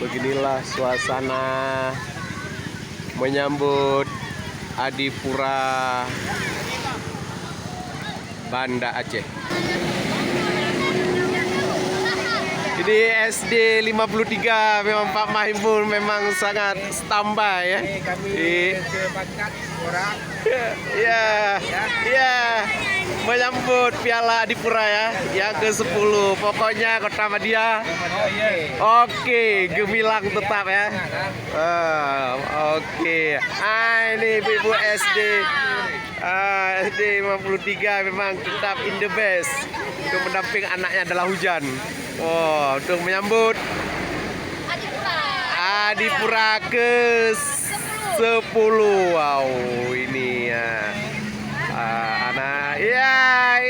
Beginilah suasana menyambut Adipura Banda Aceh. Jadi SD 53 memang Pak Mahimul memang sangat standby ya. Kami sepakat orang. Ya, menyambut Piala Adipura ya, yang ke-10. Pokoknya Kota Madia. Oke, gemilang tetap ya. Oke. Ini ibu-ibu SD. SD 53 memang tetap in the best untuk mendamping anaknya adalah hujan. Untuk menyambut Adipura ke-10. Wow, ini ya. Anak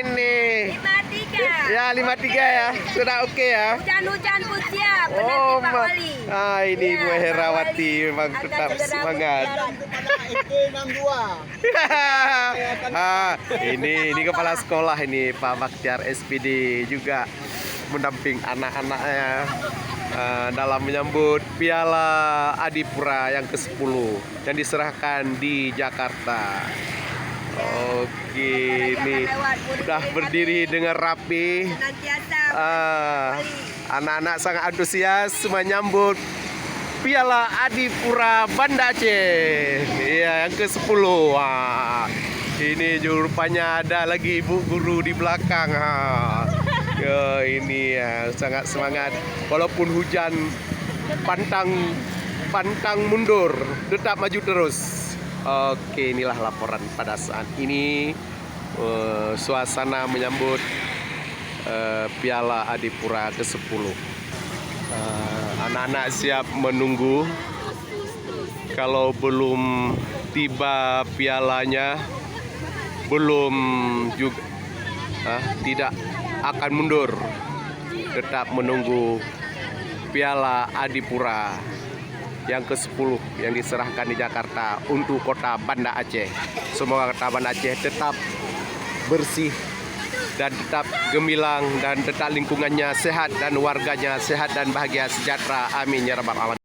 ini 53. ya 53 ya, sudah oke ya. Hujan-hujan pun siap. Pak Wali. Ini Ibu Herawati memang tetap semangat. Ini kepala sekolah ini Pak Bakhtiar SPD juga mendamping anak-anaknya dalam menyambut Piala Adipura yang ke-10 yang diserahkan di Jakarta. Oke, ini sudah berdiri dengan rapi. Anak-anak sangat antusias menyambut Piala Adipura Banda Aceh. Iya, yang ke-10. Ini rupanya ada lagi ibu guru di belakang. Ini ya sangat semangat walaupun hujan, pantang mundur, tetap maju terus. Oke, inilah laporan pada saat ini suasana menyambut Piala Adipura ke-10. Anak-anak siap menunggu. Kalau belum tiba pialanya, belum juga tidak akan mundur, tetap menunggu Piala Adipura yang ke-10 yang diserahkan di Jakarta untuk Kota Banda Aceh. Semoga Kota Banda Aceh tetap bersih dan tetap gemilang dan tetap lingkungannya sehat dan warganya sehat dan bahagia sejahtera. Amin ya rabbal alamin.